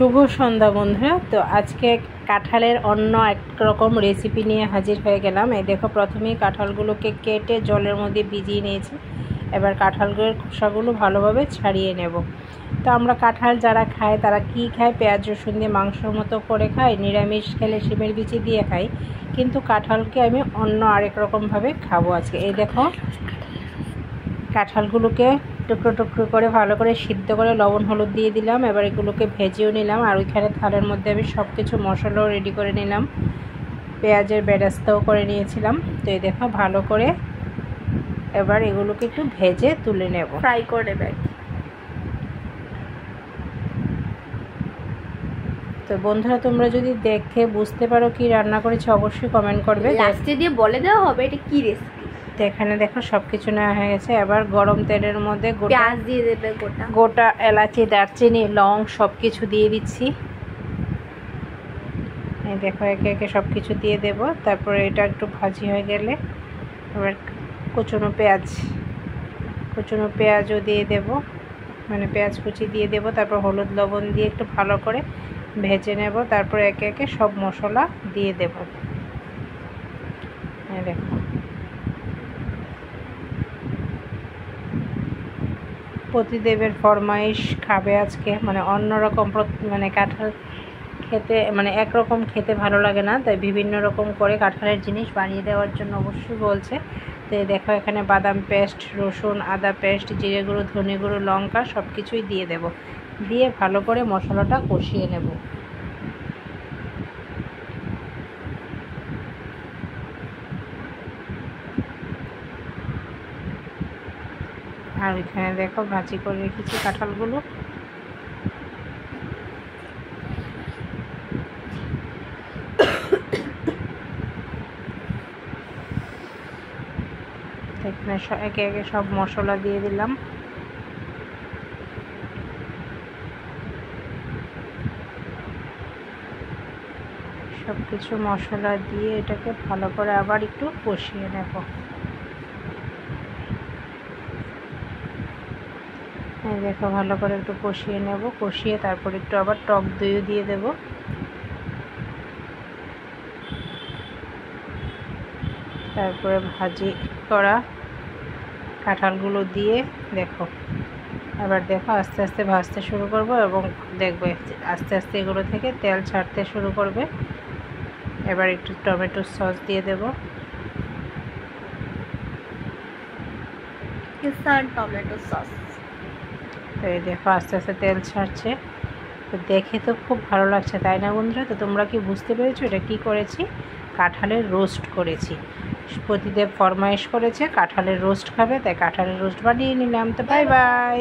শুভ সন্ধ্যা বন্ধুরা। তো আজকে কাঁঠালের অন্য এক রকম রেসিপি নিয়ে হাজির হয়ে গেলাম। এই দেখো, প্রথমেই কাঁঠালগুলোকে কেটে জলের মধ্যে ভিজিয়ে নিয়েছি। এবার কাঁঠালগুলোর খোসাগুলো ভালোভাবে ছাড়িয়ে নেব। তো আমরা কাঁঠাল যারা খায় তারা কি খায়, পেঁয়াজ রসুন দিয়ে মাংসর মতো করে খায়, নিরামিষ খেলে শিমের বিচি দিয়ে খাই, কিন্তু কাঁঠালকে আমি অন্য আরেক রকমভাবে খাবো আজকে। এই দেখো, কাঁঠালগুলোকে টুকরো টুকরো করে ভালো করে সিদ্ধ করে লবণ হলুদ দিয়ে দিলাম। এবার এগুলোকে ভেজেও নিলাম। আর ওইখানে থালের মধ্যে আমি সব কিছু মশলাও রেডি করে নিলাম, পেঁয়াজের বেরেস্তাও করে নিয়েছিলাম। তো এই দেখো, ভালো করে এবার এগুলোকে একটু ভেজে তুলে নেব, ফ্রাই করে নেবে। তো বন্ধুরা, তোমরা যদি দেখে বুঝতে পারো কি রান্না করেছি অবশ্যই কমেন্ট করবে। লাস্টে দিয়ে বলে দেওয়া হবে এটা কি রেসিপি। তো এখানে দেখো সব কিছু নেওয়া হয়ে গেছে। এবার গরম তেলের মধ্যে পেঁয়াজ দিয়ে দেবে, গোটা এলাচি, দারচিনি, লং সব কিছু দিয়ে দিচ্ছি। এই দেখো, একে একে সব কিছু দিয়ে দেব। তারপরে এটা একটু ভাজি হয়ে গেলে এবার কুচনো পেঁয়াজও দিয়ে দেব, মানে পেঁয়াজ কুচি দিয়ে দেব। তারপর হলুদ লবণ দিয়ে একটু ভালো করে ভেজে নেব। তারপর একে একে সব মশলা দিয়ে দেব। এই দেখো, প্রতিদেবের ফরমাইশ খাবে আজকে, মানে অন্যরকম, মানে কাঁঠাল খেতে, মানে একরকম খেতে ভালো লাগে না, তাই বিভিন্ন রকম করে কাঁঠালের জিনিস বানিয়ে দেওয়ার জন্য অবশ্যই বলছে। তো দেখো, এখানে বাদাম পেস্ট, রসুন আদা পেস্ট, জিরে গুঁড়ো, ধনে গুঁড়ো, লঙ্কা সব কিছুই দিয়ে দেব। দিয়ে ভালো করে মশলাটা কষিয়ে নেব। আর এখানে দেখো ভাজি করে রেখেছি কাঁঠালগুলো। এখানে একে একে সব মশলা দিয়ে দিলাম। সব কিছু মশলা দিয়ে এটাকে ভালো করে আবার একটু কষিয়ে নেব। এই দেখো, ভালো করে একটু কষিয়ে নেব। কষিয়ে তারপর একটু আবার টক দইও দিয়ে দেব। তারপরে ভাজি করা কাঁঠালগুলো দিয়ে দেখো, এবার দেখো আস্তে আস্তে ভাজতে শুরু করব এবং দেখবে আস্তে আস্তে এগুলো থেকে তেল ছাড়তে শুরু করবে। এবার একটু টমেটো সস দিয়ে দেব। Tomato sauce. তো এই দেখো আস্তে আস্তে তেল ছাড়ছে। তো দেখে তো খুব ভালো লাগছে, তাই না বন্ধুরা? তো তোমরা কি বুঝতে পেরেছো এটা কি করেছি? কাঁঠালের রোস্ট করেছি। প্রতিদেব ফরমাইশ করেছে কাঁঠালের রোস্ট খাবে, তাই কাঁঠালের রোস্ট বানিয়ে নিলাম। তো বাই বাই।